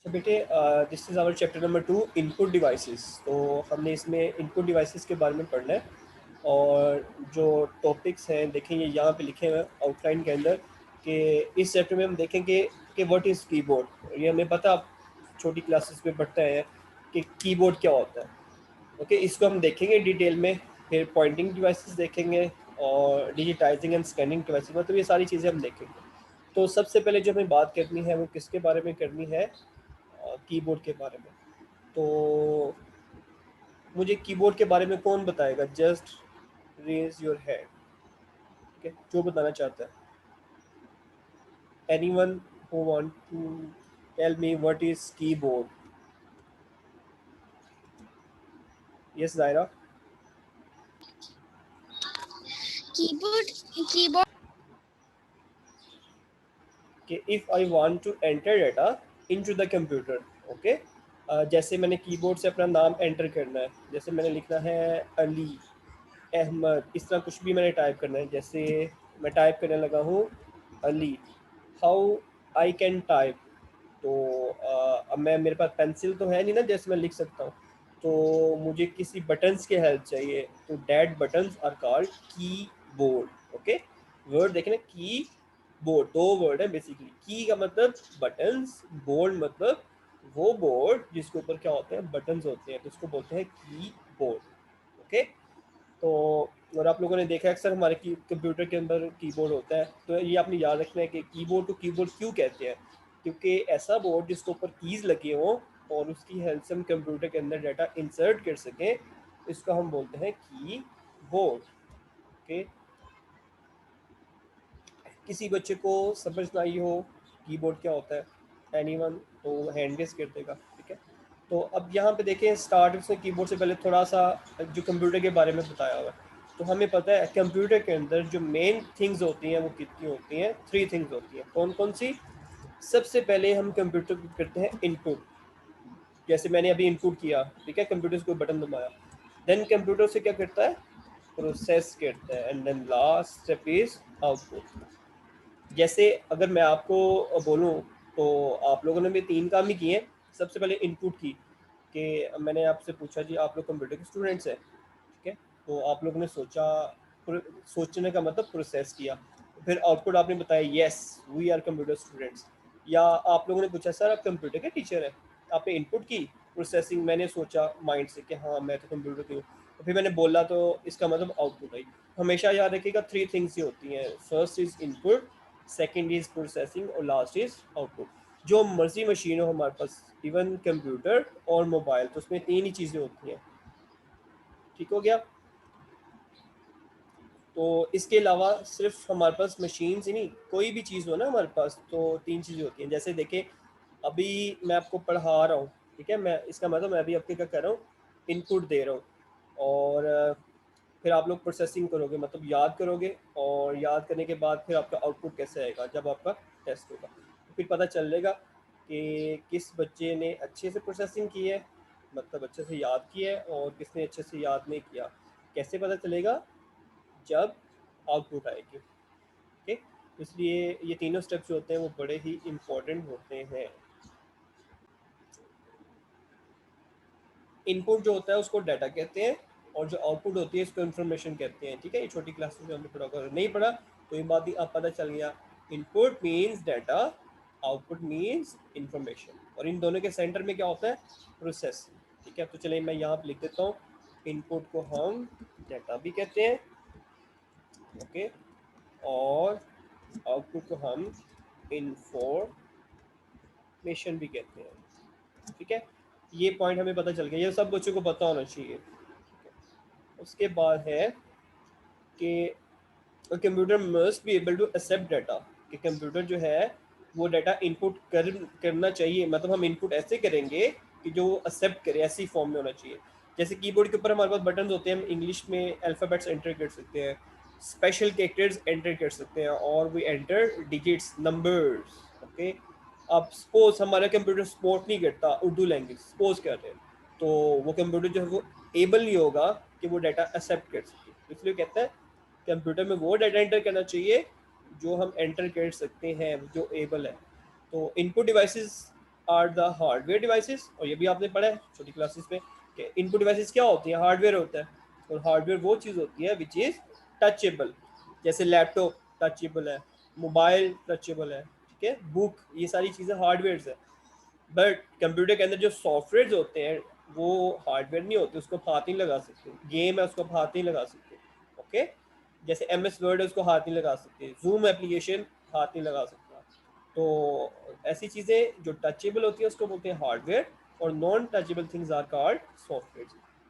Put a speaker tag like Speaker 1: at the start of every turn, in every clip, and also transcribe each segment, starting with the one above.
Speaker 1: तो बेटे this is our chapter number 2 input devices. तो हमने इसमें इनपुट डिवाइसेस के बारे में पढ़ना है और जो टॉपिक्स हैं देखेंगे यहाँ पे लिखे हैं आउटलाइन के अंदर कि इस चैप्टर में हम देखेंगे कि व्हाट इज़ कीबोर्ड। ये हमें पता छोटी क्लासेस में पढ़ते हैं कि कीबोर्ड क्या होता है। ओके, इसको हम देखेंगे डिटेल में। फिर पॉइंटिंग डिवाइसेस देखेंगे और डिजिटाइजिंग एंड स्कैनिंग डिवाइसेस, मतलब ये सारी चीज़ें हम देखेंगे। तो सबसे पहले जो हमें बात करनी है वो किसके बारे में करनी है? कीबोर्ड के बारे में। तो मुझे कीबोर्ड के बारे में कौन बताएगा? Just raise your hand. ठीक है, जो बताना चाहता है। Anyone who want to tell me what is keyboard? Yes Zaira.
Speaker 2: Keyboard
Speaker 1: कि if I want to enter data into the computer. Okay, जैसे मैंने कीबोर्ड से अपना नाम एंटर करना है, जैसे मैंने लिखना है अली अहमद, इस तरह कुछ भी मैंने टाइप करना है। जैसे मैं टाइप करने लगा हूँ Ali, how I can type. तो अब मैं, मेरे पास पेंसिल तो है नहीं ना जैसे मैं लिख सकता हूँ, तो मुझे किसी बटन्स की हेल्प चाहिए। तो डैट बटन्स आर कॉल्ड की बोर्ड। ओके, वर्ड देखें ना, की बोर्ड, दो वर्ड है बेसिकली। की का मतलब बटन्स, बोर्ड मतलब वो बोर्ड जिसके ऊपर क्या होते हैं, बटन्स होते हैं, तो उसको बोलते हैं की बोर्ड। ओके, तो और आप लोगों ने देखा है अक्सर हमारे की कंप्यूटर के अंदर कीबोर्ड होता है। तो ये आपने याद रखना है कि कीबोर्ड को कीबोर्ड क्यों कहते हैं, क्योंकि ऐसा बोर्ड जिसके ऊपर कीज़ लगे हों और उसकी हेल्प से हम कंप्यूटर के अंदर डाटा इंसर्ट कर सकें, इसको हम बोलते हैं की बोर्ड। ओके, किसी बच्चे को समझ ना आई हो कीबोर्ड क्या होता है, एनीवन, तो हैंड रेस कर देगा। ठीक है, तो अब यहाँ पे देखें स्टार्ट में कीबोर्ड से पहले थोड़ा सा जो कंप्यूटर के बारे में बताया हुआ है। तो हमें पता है कंप्यूटर के अंदर जो मेन थिंग्स होती हैं वो कितनी होती हैं? 3 थिंग्स होती हैं। कौन कौन सी? सबसे पहले हम कंप्यूटर को करते हैं इनपुट। जैसे मैंने अभी इनपुट किया, ठीक है, कंप्यूटर से कोई बटन दबाया, देन कंप्यूटर से क्या करता है? प्रोसेस करता है, and then last step is output. जैसे अगर मैं आपको बोलूं तो आप लोगों ने भी 3 काम ही किए हैं। सबसे पहले इनपुट की, कि मैंने आपसे पूछा जी आप लोग कंप्यूटर के स्टूडेंट्स हैं, ठीक है, तो आप लोगों ने सोचा, सोचने का मतलब प्रोसेस किया। फिर आउटपुट आपने बताया yes we are computer students. या आप लोगों ने पूछा सर आप कंप्यूटर के टीचर हैं, आपने इनपुट की प्रोसेसिंग, मैंने सोचा माइंड से कि हाँ मैं तो कंप्यूटर की हूँ, तो फिर मैंने बोला, तो इसका मतलब आउटपुट आई। हमेशा याद रखिएगा 3 थिंग्स ही होती हैं, first is input, second is processing और लास्ट इज आउटपुट। जो मर्जी मशीन हो हमारे पास, इवन कंप्यूटर और मोबाइल, तो उसमें 3 ही चीज़ें होती हैं। ठीक हो गया? तो इसके अलावा सिर्फ हमारे पास मशीन्स ही नहीं, कोई भी चीज़ हो ना हमारे पास, तो 3 चीज़ें होती हैं। जैसे देखें अभी मैं आपको पढ़ा रहा हूँ, ठीक है, मैं इसका मतलब मैं अभी आपके क्या कर रहा हूँ, इनपुट दे रहा हूँ। और फिर आप लोग प्रोसेसिंग करोगे, मतलब याद करोगे, और याद करने के बाद फिर आपका आउटपुट कैसे आएगा जब आपका टेस्ट होगा, तो फिर पता चलेगा कि किस बच्चे ने अच्छे से प्रोसेसिंग की है, मतलब अच्छे से याद किया है, और किसने अच्छे से याद नहीं किया। कैसे पता चलेगा? जब आउटपुट आएगी। ओके, इसलिए ये तीनों स्टेप्स जो होते हैं वो बड़े ही इम्पोर्टेंट होते हैं। इनपुट जो होता है उसको डाटा कहते हैं, और जो आउटपुट होती है इसको इन्फॉर्मेशन कहते हैं। ठीक है, ये छोटी क्लासेस में हमने पढ़ा होगा, अगर नहीं पढ़ा तो ये बात ही आप पता चल गया। Input means data, output means information, और इन दोनों के सेंटर में क्या होता है? प्रोसेस। ठीक है, तो चलिए मैं यहाँ पर लिख देता हूँ, इनपुट को हम डाटा भी कहते हैं, ओके, और आउटपुट को हम इंफॉर्मेशन भी कहते हैं। ठीक है, ये पॉइंट हमें पता चल गया, ये सब बच्चों को पता होना चाहिए। उसके बाद है कि computer must be able to accept data, कि कंप्यूटर जो है वो डाटा इनपुट करना चाहिए, मतलब हम इनपुट ऐसे करेंगे कि जो एक्सेप्ट करे, ऐसी फॉर्म में होना चाहिए। जैसे कीबोर्ड के ऊपर हमारे पास बटन होते हैं, हम इंग्लिश में अल्फ़ाबेट्स एंटर कर सकते हैं, स्पेशल कैरेक्टर्स एंटर कर सकते हैं, और we enter digits, numbers. Okay, अब सपोज हमारा कंप्यूटर सपोर्ट नहीं करता उर्दू लैंग्वेज, सपोज कर रहे हैं, तो वो कंप्यूटर जो है वो एबल नहीं होगा कि वो डाटा एक्सेप्ट कर सके। इसलिए कहते हैं कंप्यूटर में वो डाटा एंटर करना चाहिए जो हम एंटर कर सकते हैं, जो एबल है। तो input devices are the hardware devices, और ये भी आपने पढ़ा है छोटी क्लासेस में कि इनपुट डिवाइसेस क्या होती हैं, हार्डवेयर होता है, और हार्डवेयर वो चीज़ होती है विच इज़ टचेबल, जैसे लैपटॉप टचेबल है, मोबाइल टचेबल है, ठीक है, बुक, ये सारी चीज़ें हार्डवेयर है। बट कंप्यूटर के अंदर जो सॉफ्टवेयर होते हैं वो हार्डवेयर नहीं होते, उसको हाथ नहीं लगा सकते, गेम है उसको हाथ नहीं लगा सकते, ओके, जैसे MS वर्ड है उसको हाथ नहीं लगा सकते, जूम एप्लीकेशन हाथ नहीं लगा सकता। तो ऐसी चीज़ें जो टचेबल होती है उसको बोलते हैं हार्डवेयर, और non touchable things are called software.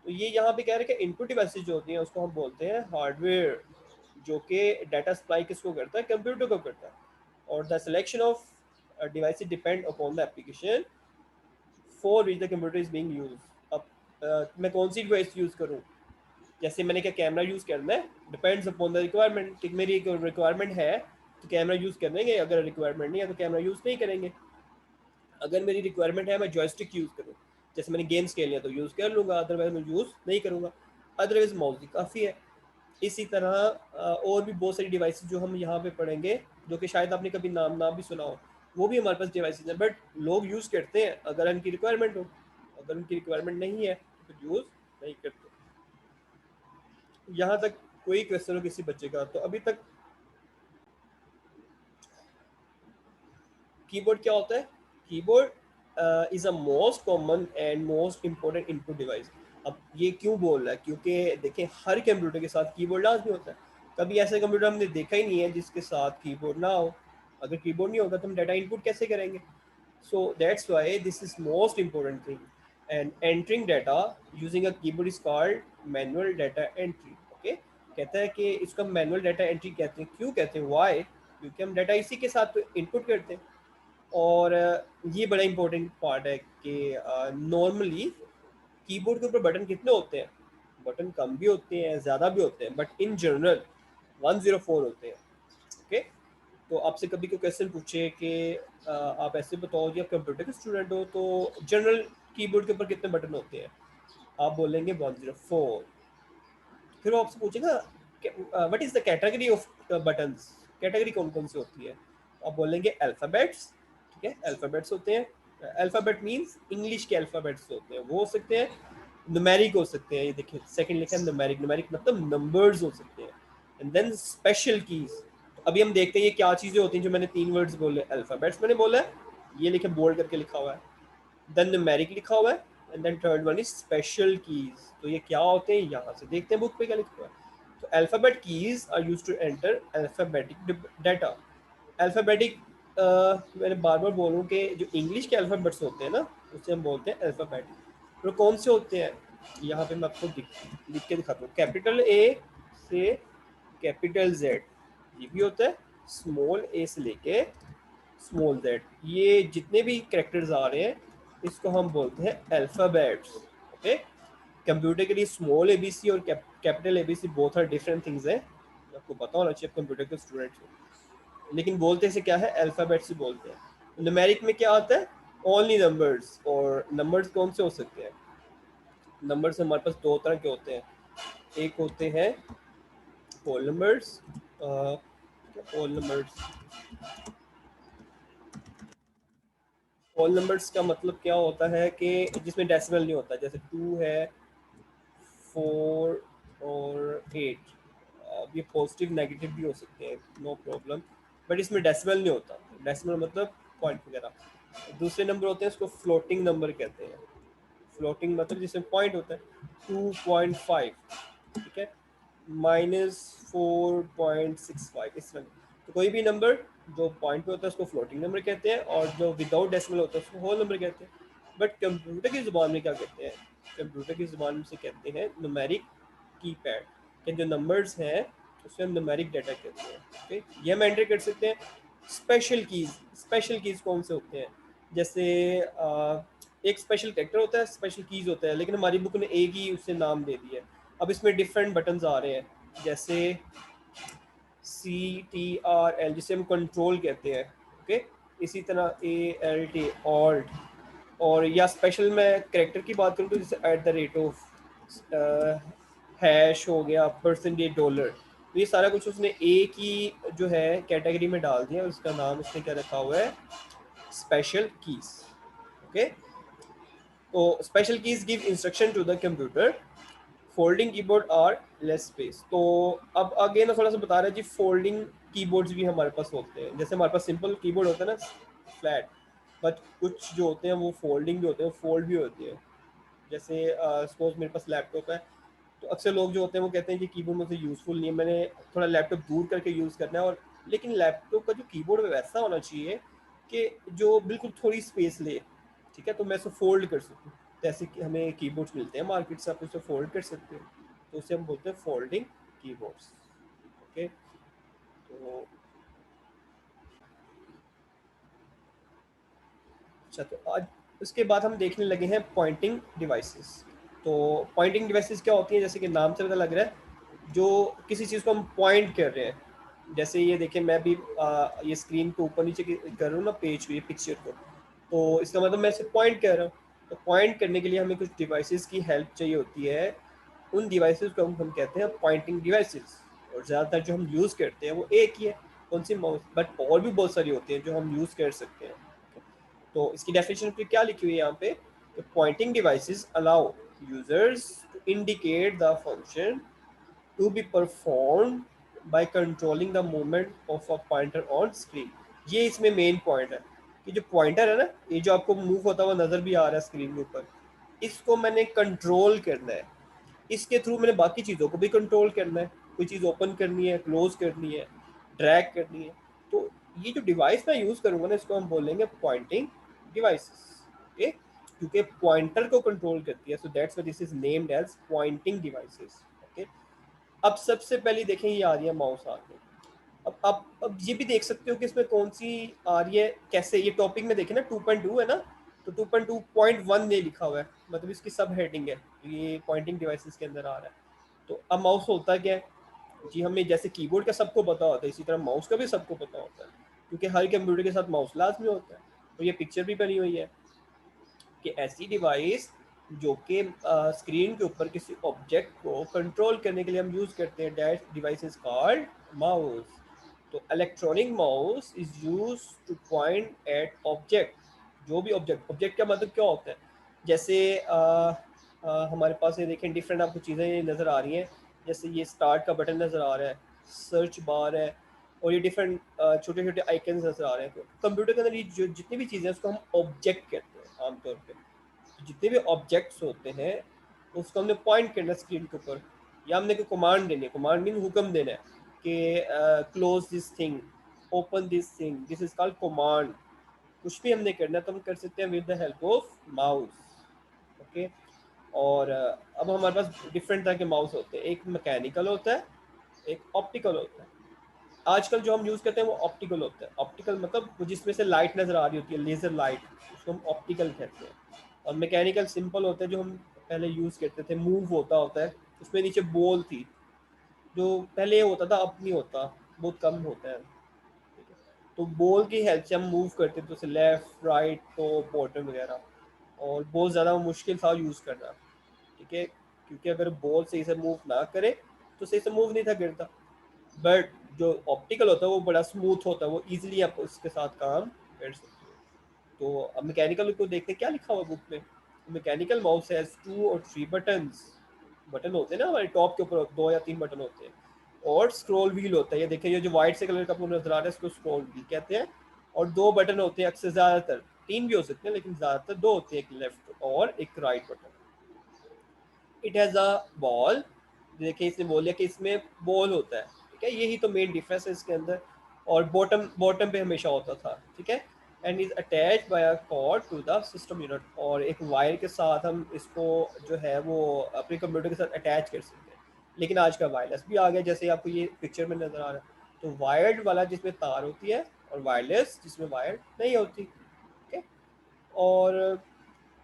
Speaker 1: तो ये यहाँ पे कह रहे हैं कि इनपुट डिवाइसेस जो होती हैं उसको हम बोलते हैं हार्डवेयर, जो कि डाटा सप्लाई किसको करता है, कंप्यूटर को करता है, और the selection of devices depend upon the application for which the computer is being used. अब मैं कौन सी डिवाइस यूज़ करूँ, जैसे मैंने क्या कैमरा यूज़ करना है, डिपेंड्स अपॉन द रिक्वायरमेंट, कि मेरी रिक्वायरमेंट है तो कैमरा यूज़ करेंगे, अगर रिक्वायरमेंट नहीं है तो कैमरा यूज़ नहीं करेंगे। अगर मेरी रिक्वायरमेंट है मैं जॉयस्टिक यूज़ करूँ, जैसे मैंने गेम्स खेलने हैं तो यूज़ कर लूँगा, अदरवाइज मैं यूज़ नहीं करूँगा, अदरवाइज माउस भी काफ़ी है। इसी तरह और भी बहुत सारी डिवाइसेस जो हम यहाँ पे पढ़ेंगे, जो कि शायद आपने कभी नाम भी सुना हो, वो भी हमारे पास डिवाइसेस हैं, बट लोग यूज़ करते हैं अगर उनकी रिक्वायरमेंट हो, अगर उनकी रिक्वायरमेंट नहीं है तो यूज़ नहीं करते। यहाँ तक कोई क्वेश्चन हो किसी बच्चे का, तो अभी तक कीबोर्ड क्या होता है, keyboard is a most common and most important input device. अब ये क्यों बोल रहा है, क्योंकि देखें हर कंप्यूटर के साथ कीबोर्ड लाजमी होता है, कभी ऐसा कंप्यूटर हमने देखा ही नहीं है जिसके साथ कीबोर्ड ना हो, अगर कीबोर्ड नहीं होगा तो हम डाटा इनपुट कैसे करेंगे। So that's why this is most important thing, and entering data using a keyboard is called manual data entry, okay। कहता है कि इसको मैनुअल डाटा एंट्री कहते हैं, क्यों कहते हैं, वाई, क्योंकि हम डाटा इसी के साथ इनपुट करते हैं। और ये बड़ा इंपॉर्टेंट पार्ट है कि नॉर्मली कीबोर्ड के ऊपर बटन कितने होते हैं, बटन कम भी होते हैं ज़्यादा भी होते हैं, बट इन जनरल 104 होते हैं, ओके। तो आपसे कभी कोई क्वेश्चन पूछे कि आप ऐसे बताओ जी आप कंप्यूटर के स्टूडेंट हो तो जनरल कीबोर्ड के ऊपर कितने बटन होते हैं, आप बोलेंगे 104। फिर वो आपसे पूछेगा what is the category of buttons, category कौन कौन सी होती है, आप बोलेंगे अल्फ़ाबेट्स, ठीक है, अल्फ़ाबेट्स होते हैं, अल्फ़ाबेट मींस इंग्लिश के अल्फ़ाबेट्स होते हैं, वो हो सकते हैं, न्यूमेरिक हो सकते हैं, ये देखिए सेकंड लिखा है न्यूमेरिक, न्यूमेरिक मतलब नंबर्स हो सकते हैं, एंड देन स्पेशल कीज। अभी हम देखते हैं ये क्या चीज़ें होती हैं, जो मैंने 3 वर्ड्स बोले, अल्फ़ाबेट्स मैंने बोला है, ये लिखे बोल्ड करके लिखा हुआ है, देन न्यूमेरिक लिखा हुआ है, and then third one is special keys. तो ये क्या होते हैं, यहाँ से देखते हैं बुक पे क्या लिखा हुआ है। तो alphabet keys are used to enter alphabetic data. Alphabetic मैंने बार बार बोलूँ कि जो इंग्लिश के अल्फ़ाबेट्स होते हैं ना उसे हम बोलते हैं अल्फ़ाबेट। तो कौन से होते हैं, यहाँ पे मैं आपको लिख के दिखाता हूँ, कैपिटल ए से कैपिटल जेड, ये भी होता है, स्मॉल ए से लेके स्मॉल जेड, ये जितने भी कैरेक्टर्स आ रहे हैं इसको हम बोलते हैं अल्फ़ाबेट्स, ओके। कंप्यूटर के लिए स्मॉल एबीसी और capital ABC both are different things हैं, आपको पता होना चाहिए कंप्यूटर के स्टूडेंट्स को, लेकिन बोलते से क्या है, अल्फ़ाबेट से बोलते हैं। न्यूमेरिक में क्या आता है, ओनली नंबर्स, और नंबर्स कौन से हो सकते हैं, नंबर्स हमारे पास 2 तरह के होते हैं, एक होते हैं whole numbers, whole numbers, whole numbers का मतलब क्या होता है कि जिसमें डेसिमल नहीं होता, जैसे 2 है, 4 और 8, अब ये पॉजिटिव नेगेटिव भी हो सकते हैं, नो प्रॉब्लम, बट इसमें डेसिमल नहीं होता, डेसिमल मतलब पॉइंट वगैरह। दूसरे नंबर होते हैं उसको फ्लोटिंग नंबर कहते हैं, फ्लोटिंग मतलब जिसमें पॉइंट होता है, 2.5, ठीक है, -4.65, इस तरह। तो कोई भी नंबर जो पॉइंट पे होता है उसको फ्लोटिंग नंबर कहते हैं, और जो विदाउट डेसिमल होता है उसको होल नंबर कहते हैं। बट कंप्यूटर की ज़ुबान में क्या कहते हैं, कंप्यूटर की ज़ुबान में से कहते हैं न्यूमेरिक कीपैड, के जो नंबर्स हैं उसे हम न्यूमेरिक डाटा कहते हैं, ओके। ये हम एंटर कर सकते हैं। स्पेशल कीज़ कौन से होते हैं, जैसे एक स्पेशल कैरेक्टर होता है, स्पेशल कीज़ होता है, लेकिन हमारी बुक ने एक ही उससे नाम दे दिया है। अब इसमें डिफरेंट बटन्स आ रहे हैं, जैसे CTRL जिसे हम कंट्रोल कहते हैं, ओके। इसी तरह ALT ऑल्ट, और या स्पेशल मैं करेक्टर की बात करूँ तो जैसे @ हैश हो गया, %, तो ये सारा कुछ उसने एक ही जो है कैटेगरी में डाल दिया, उसका नाम उसने क्या रखा हुआ है, स्पेशल कीज, ओके। तो special keys give instruction to the computer, folding keyboard are less space. तो अब आगे ना थोड़ा सा बता रहा है जी, फोल्डिंग कीबोर्ड्स भी हमारे पास होते हैं। जैसे हमारे पास सिंपल कीबोर्ड होता है ना, फ्लैट, बट कुछ जो होते हैं वो फोल्डिंग भी होते हैं, फोल्ड भी होती है। जैसे सपोज मेरे पास लैपटॉप है, तो अक्सर लोग जो होते हैं वो कहते हैं कि कीबोर्ड मुझे यूज़फुल नहीं है, मैंने थोड़ा लैपटॉप दूर करके यूज़ करना है। और लेकिन लैपटॉप का जो कीबोर्ड है वैसा होना चाहिए कि जो बिल्कुल थोड़ी स्पेस ले, ठीक है, तो मैं इसे फोल्ड कर सकूँ। जैसे कि हमें कीबोर्ड्स मिलते हैं मार्केट से, आप उसे फोल्ड कर सकते हो, तो उसे हम बोलते हैं फोल्डिंग कीबोर्ड्स। ओके। तो अच्छा, तो आज उसके बाद हम देखने लगे हैं पॉइंटिंग डिवाइसेस। तो पॉइंटिंग डिवाइसेस क्या होती हैं, जैसे कि नाम से पता लग रहा है, जो किसी चीज़ को हम पॉइंट कर रहे हैं। जैसे ये देखिए, मैं भी ये स्क्रीन को ऊपर नीचे कर रहा हूँ ना, पेज को, ये पिक्चर को, तो इसका मतलब मैं इसे पॉइंट कर रहा हूँ। तो पॉइंट करने के लिए हमें कुछ डिवाइसेस की हेल्प चाहिए होती है। उन डिवाइसेस को हम कहते हैं पॉइंटिंग डिवाइसेस। और ज़्यादातर जो हम यूज़ करते हैं वो एक ही है, कौन सी, माउस। बट और भी बहुत सारी होती हैं जो हम यूज़ कर सकते हैं। तो इसकी डेफिनेशन पे क्या लिखी हुई है यहाँ पे, pointing devices allow users to indicate the function to be perform by controlling the movement of a pointer on screen. ये इसमें मेन पॉइंट है कि जो पॉइंटर है ना, ये जो आपको मूव होता हुआ नजर भी आ रहा है स्क्रीन के ऊपर, इसको मैंने कंट्रोल करना है। इसके थ्रू मैंने बाकी चीज़ों को भी कंट्रोल करना है। कोई चीज़ ओपन करनी है, क्लोज करनी है, ड्रैग करनी है, तो ये जो डिवाइस मैं यूज़ करूँगा ना, इसको हम बोलेंगे पॉइंटिंग डिवाइसेस। ओके, क्योंकि पॉइंटर को कंट्रोल करती है, so that's why this is named as pointing devices. Okay. अब सबसे पहले देखें, ये आ रही है माउस आ रही है। अब ये भी देख सकते हो कि इसमें कौन सी आ रही है, कैसे। ये टॉपिक में देखें ना, 2.2 है ना, तो 2.2.1 ने लिखा हुआ है, मतलब इसकी सब हेडिंग है, ये पॉइंटिंग डिवाइसेस के अंदर आ रहा है। तो अब माउस होता क्या है जी, हमें जैसे कीबोर्ड का सबको पता होता है, इसी तरह माउस का भी सबको पता होता है, क्योंकि हर कंप्यूटर के साथ माउस लाजमी होता है। तो ये पिक्चर भी बनी हुई है कि ऐसी डिवाइस जो कि स्क्रीन के ऊपर किसी ऑब्जेक्ट को कंट्रोल करने के लिए हम यूज़ करते हैं, that device is called mouse. तो electronic mouse is use to point at object. जो भी ऑब्जेक्ट, ऑब्जेक्ट का मतलब क्या होता है, जैसे हमारे पास ये देखें, डिफरेंट आपको चीज़ें नज़र आ रही हैं। जैसे ये स्टार्ट का बटन नज़र आ रहा है, सर्च बार है, और ये डिफरेंट छोटे छोटे आइकन्स नज़र आ रहे हैं। तो कंप्यूटर के अंदर ये जो जितनी भी चीज़ें हैं उसको हम ऑब्जेक्ट कहते हैं आमतौर पर। जितने भी ऑब्जेक्ट्स होते हैं उसको हमने पॉइंट करना है स्क्रीन के ऊपर, या हमने कोई कमांड देनी है। कमांड मीन हुक्म देना है कि close this thing, open this thing, this is called command. कुछ भी हमने करना है तो हम कर सकते हैं with the help of mouse. Okay. और अब हमारे पास डिफरेंट तरह के माउस होते हैं। एक मैकेनिकल होता है, एक ऑप्टिकल होता है। आजकल जो हम यूज़ करते हैं वो ऑप्टिकल होता है। ऑप्टिकल मतलब वो जिसमें से लाइट नज़र आ रही होती है, लेज़र लाइट, उसको हम ऑप्टिकल कहते हैं। और मैकेनिकल सिंपल होता है, जो हम पहले यूज़ करते थे, मूव होता है, उसमें नीचे बॉल थी, जो पहले होता था, अब नहीं होता, बहुत कम होता है। ठीक है, तो बॉल की हेल्प से हम मूव करते थे, जैसे लेफ़्ट, राइट, टॉप, बॉटम वगैरह। और बहुत ज़्यादा मुश्किल था यूज़ करना, ठीक है, क्योंकि अगर बॉल सही से मूव ना करे तो सही से मूव नहीं था करता। बट जो ऑप्टिकल होता है वो बड़ा स्मूथ होता है, वो इजीली आप उसके साथ काम कर सकते हो। तो अब मैकेनिकल को देखते हैं क्या लिखा हुआ बुक में। मैकेनिकल माउस हैज 2 और 3 बटन्स। बटन होते हैं ना हमारे टॉप के ऊपर, 2 या 3 बटन होते हैं। और स्क्रॉल व्हील होता है, ये देखिए, ये जो व्हाइट से कलर का आपको नजर आ रहा है इसको स्क्रॉल व्हील कहते हैं। और 2 बटन होते हैं, अक्सर ज़्यादातर 3 भी हो सकते हैं, लेकिन ज़्यादातर 2 होते हैं, एक लेफ्ट और एक right button. It has a ball. देखिए, इसने बोल दिया कि इसमें बॉल होता है, ठीक है, यही तो मेन डिफरेंस है इसके अंदर। और बॉटम बॉटम पे हमेशा होता था, ठीक है। And is attach by a cord to the system unit. और एक वायर के साथ हम इसको जो है वो अपने कंप्यूटर के साथ अटैच कर सकते हैं। लेकिन आज का वायरलेस भी आ गया, जैसे आपको ये पिक्चर में नज़र आ रहा है। तो वायर्ड वाला जिसमें तार होती है, और वायरलेस जिसमें वायर नहीं होती, ठीक है। और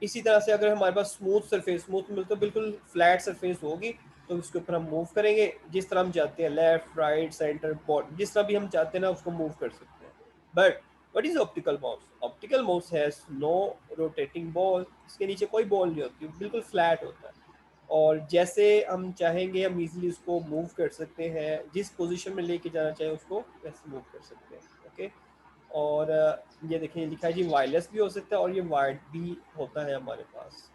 Speaker 1: इसी तरह से अगर हमारे पास स्मूथ सरफेस, स्मूथ मतलब बिल्कुल फ्लैट सरफेस होगी, तो इसके ऊपर हम मूव करेंगे जिस तरह हम चाहते हैं, लेफ्ट, राइट, सेंटर, बॉटम, जिस तरह भी हम चाहते हैं ना उसको मूव कर सकते हैं। But what is optical mouse? Optical mouse has no rotating ball. इसके नीचे कोई बॉल नहीं होती, बिल्कुल फ्लैट होता है। और जैसे हम चाहेंगे हम इजीली उसको मूव कर सकते हैं, जिस पोजीशन में लेके जाना चाहे उसको वैसे मूव कर सकते हैं। ओके। और ये देखिए लिखा है जी वायरलेस भी हो सकता है और ये वायर्ड भी होता है हमारे पास।